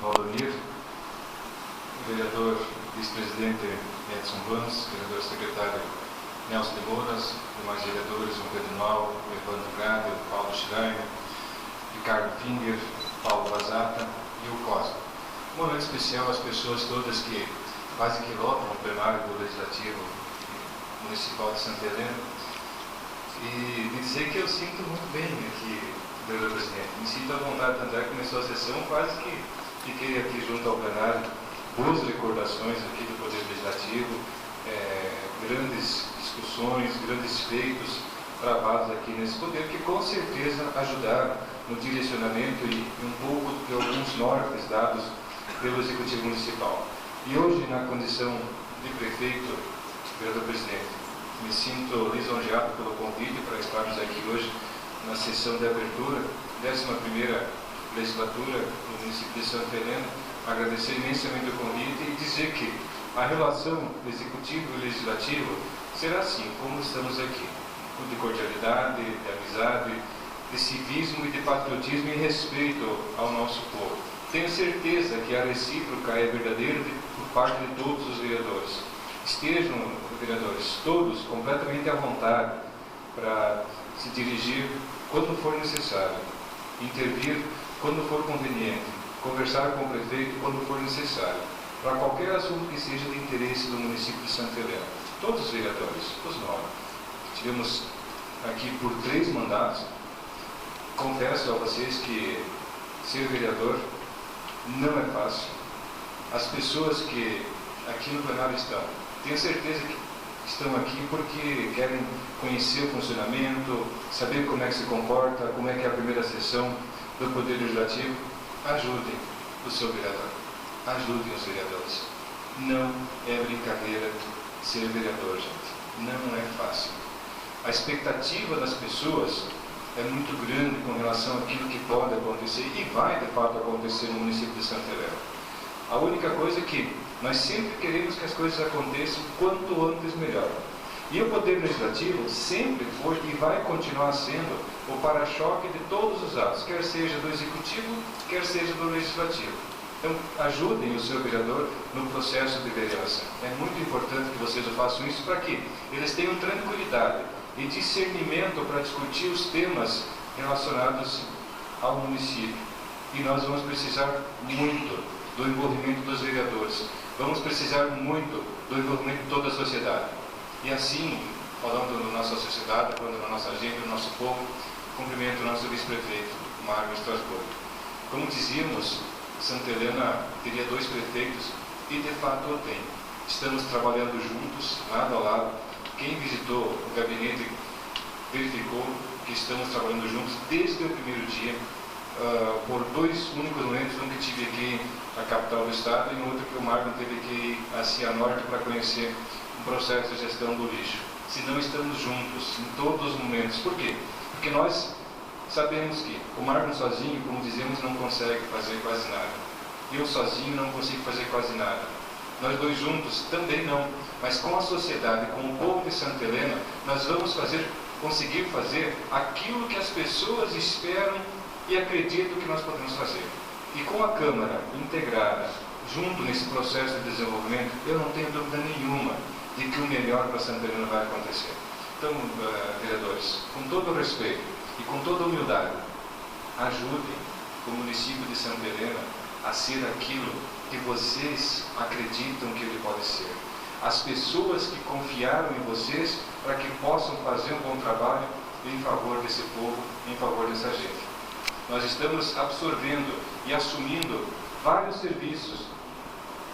Valdomir, o vereador vice-presidente Edson Vans, vereador secretário Nelson de Moras, demais vereadores, o Pedro Nau, o Evandro Grade, o Paulo Schreiner, Ricardo Finger, Paulo Vazata e o Cosmo. Um momento especial às pessoas todas que quase que lotam o plenário do Legislativo Municipal de Santa Helena, e me dizer que eu sinto muito bem aqui, vereador presidente. Me sinto à vontade, tanto é que começou a sessão, quase que fiquei aqui junto ao plenário. Boas recordações aqui do Poder Legislativo, grandes discussões, grandes feitos travados aqui nesse poder, que com certeza ajudaram no direcionamento e um pouco de alguns nortes dados pelo Executivo Municipal. E hoje, na condição de prefeito, vereador presidente, me sinto lisonjeado pelo convite para estarmos aqui hoje na sessão de abertura, 11ª legislatura do município de Santa Helena. Agradecer imensamente o convite e dizer que a relação executivo e legislativo será assim, como estamos aqui, de cordialidade, de amizade, de civismo e de patriotismo e respeito ao nosso povo. Tenho certeza que a recíproca é verdadeira por parte de todos os vereadores. Estejam, vereadores, todos completamente à vontade para se dirigir quando for necessário, intervir quando for conveniente, conversar com o prefeito quando for necessário, para qualquer assunto que seja de interesse do município de Santa Helena. Todos os vereadores, os 9. Tivemos aqui por 3 mandatos. Confesso a vocês que ser vereador não é fácil. As pessoas que aqui no plenário estão, tenho certeza que estão aqui porque querem conhecer o funcionamento, saber como é que se comporta, como é que é a primeira sessão do Poder Legislativo. Ajudem o seu vereador. Ajudem os vereadores. Não é brincadeira ser vereador, gente. Não é fácil. A expectativa das pessoas é muito grande com relação àquilo que pode acontecer e vai, de fato, acontecer no município de Santa Helena. A única coisa é que nós sempre queremos que as coisas aconteçam quanto antes melhor. E o Poder Legislativo sempre foi e vai continuar sendo o para-choque de todos os atos, quer seja do Executivo, quer seja do Legislativo. Então, ajudem o seu vereador no processo de vereação. É muito importante que vocês façam isso para que eles tenham tranquilidade e discernimento para discutir os temas relacionados ao município. E nós vamos precisar muito do envolvimento dos vereadores. Vamos precisar muito do envolvimento de toda a sociedade. E assim, falando da nossa sociedade, falando da nossa gente, do nosso povo, cumprimento o nosso vice-prefeito, Mário Strasburgo. Como dizíamos, Santa Helena teria 2 prefeitos e de fato o tem. Estamos trabalhando juntos, lado a lado. Quem visitou o gabinete verificou que estamos trabalhando juntos desde o primeiro dia, por 2 únicos momentos, um que tive aqui na capital do estado e outro que o Marco teve que ir a Cianorte para conhecer o processo de gestão do lixo. Se não estamos juntos em todos os momentos. Por quê? Porque nós sabemos que o Marco sozinho, como dizemos, não consegue fazer quase nada. Eu sozinho não consigo fazer quase nada. Nós 2 juntos também não. Mas com a sociedade, com o povo de Santa Helena, nós vamos conseguir fazer aquilo que as pessoas esperam e acreditam que nós podemos fazer. E com a Câmara integrada, junto nesse processo de desenvolvimento, eu não tenho dúvida nenhuma de que o melhor para Santa Helena vai acontecer. Então, vereadores, com todo o respeito e com toda a humildade, ajudem o município de Santa Helena a ser aquilo que vocês acreditam que ele pode ser. As pessoas que confiaram em vocês para que possam fazer um bom trabalho em favor desse povo, em favor dessa gente. Nós estamos absorvendo e assumindo vários serviços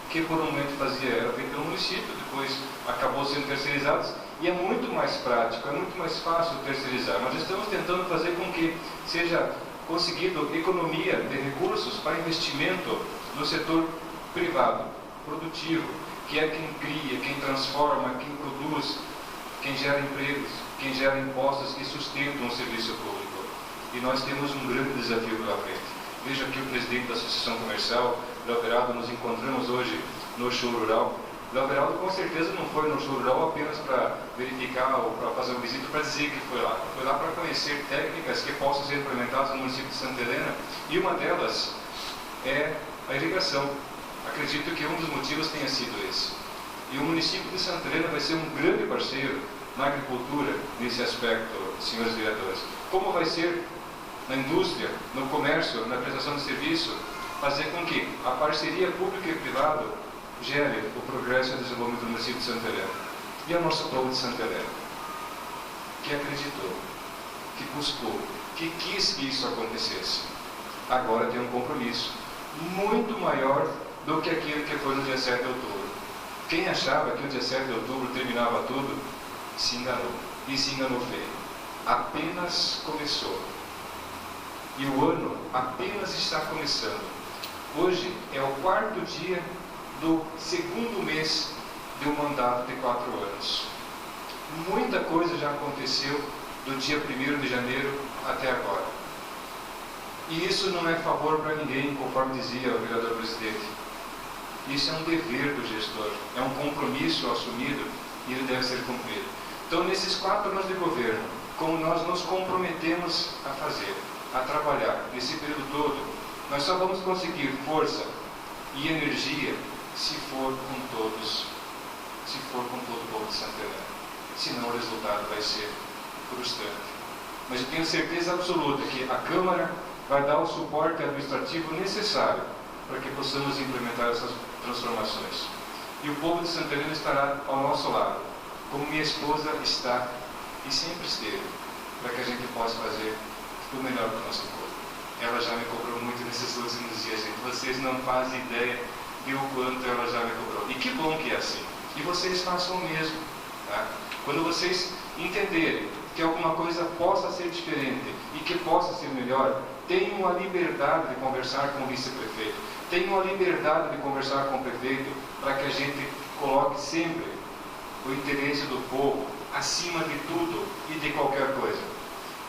que por um momento era feito pelo município, depois acabou sendo terceirizados, e é muito mais prático, é muito mais fácil terceirizar. Nós estamos tentando fazer com que seja conseguido economia de recursos para investimento no setor privado, produtivo, que é quem cria, quem transforma, quem produz, quem gera empregos, quem gera impostos que sustentam o serviço público. E nós temos um grande desafio pela frente. Veja aqui o presidente da Associação Comercial, Léo Beraldo, nos encontramos hoje no show rural. Léo Beraldo com certeza não foi no show rural apenas para verificar ou para fazer uma visita para dizer que foi lá. Foi lá para conhecer técnicas que possam ser implementadas no município de Santa Helena. E uma delas é a irrigação. Acredito que um dos motivos tenha sido esse. E o município de Santa Helena vai ser um grande parceiro na agricultura nesse aspecto, senhores vereadores. Como vai ser na indústria, no comércio, na prestação de serviço, fazer com que a parceria pública e privada gere o progresso e o desenvolvimento do município de Santa Helena. E o nosso povo de Santa Helena, que acreditou, que buscou, que quis que isso acontecesse, agora tem um compromisso muito maior do que aquilo que foi no dia 7 de outubro. Quem achava que o dia 7 de outubro terminava tudo, se enganou. E se enganou feio. Apenas começou. E o ano apenas está começando. Hoje é o 4º dia do 2º mês de um mandato de 4 anos. Muita coisa já aconteceu do dia 1º de janeiro até agora. E isso não é favor para ninguém, conforme dizia o vereador presidente. Isso é um dever do gestor, é um compromisso assumido e ele deve ser cumprido. Então, nesses 4 anos de governo, como nós nos comprometemos a fazer, a trabalhar nesse período todo, nós só vamos conseguir força e energia se for com todos, se for com todo o povo de Santa Helena. Senão o resultado vai ser frustrante. Mas eu tenho certeza absoluta que a Câmara vai dar o suporte administrativo necessário para que possamos implementar essas transformações. E o povo de Santa Helena estará ao nosso lado, como minha esposa está e sempre esteve, para que a gente possa fazer o melhor para o nosso povo. Ela já me cobrou muito nesses últimos dias, gente. Vocês não fazem ideia de o quanto ela já me cobrou. E que bom que é assim. E vocês façam o mesmo. Tá? Quando vocês entenderem que alguma coisa possa ser diferente e que possa ser melhor, tenham a liberdade de conversar com o vice-prefeito. Tenham a liberdade de conversar com o prefeito para que a gente coloque sempre o interesse do povo acima de tudo e de qualquer coisa.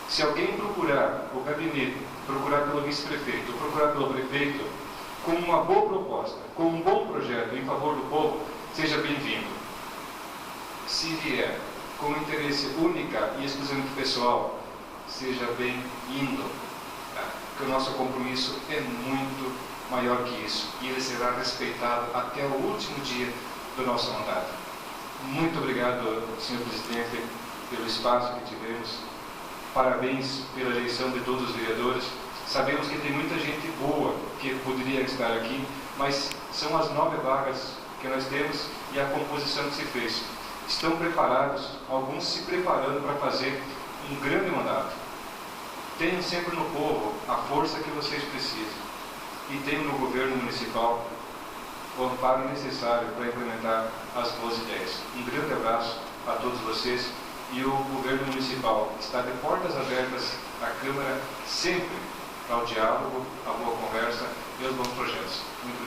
Se alguém procurar o gabinete, procurar pelo vice-prefeito, procurar pelo prefeito, com uma boa proposta, com um bom projeto em favor do povo, seja bem-vindo. Se vier com interesse única e exclusivamente pessoal, seja bem-vindo. Tá? Porque o nosso compromisso é muito maior que isso. E ele será respeitado até o último dia do nosso mandato. Muito obrigado, senhor presidente, pelo espaço que tivemos. Parabéns pela eleição de todos os vereadores. Sabemos que tem muita gente boa que poderia estar aqui, mas são as 9 vagas que nós temos e a composição que se fez. Estão preparados, alguns se preparando para fazer um grande mandato. Tenham sempre no povo a força que vocês precisam. E tenham no governo municipal o amparo necessário para implementar as boas ideias. Um grande abraço a todos vocês. E o governo municipal está de portas abertas à Câmara sempre ao diálogo, à boa conversa e aos bons projetos. Muito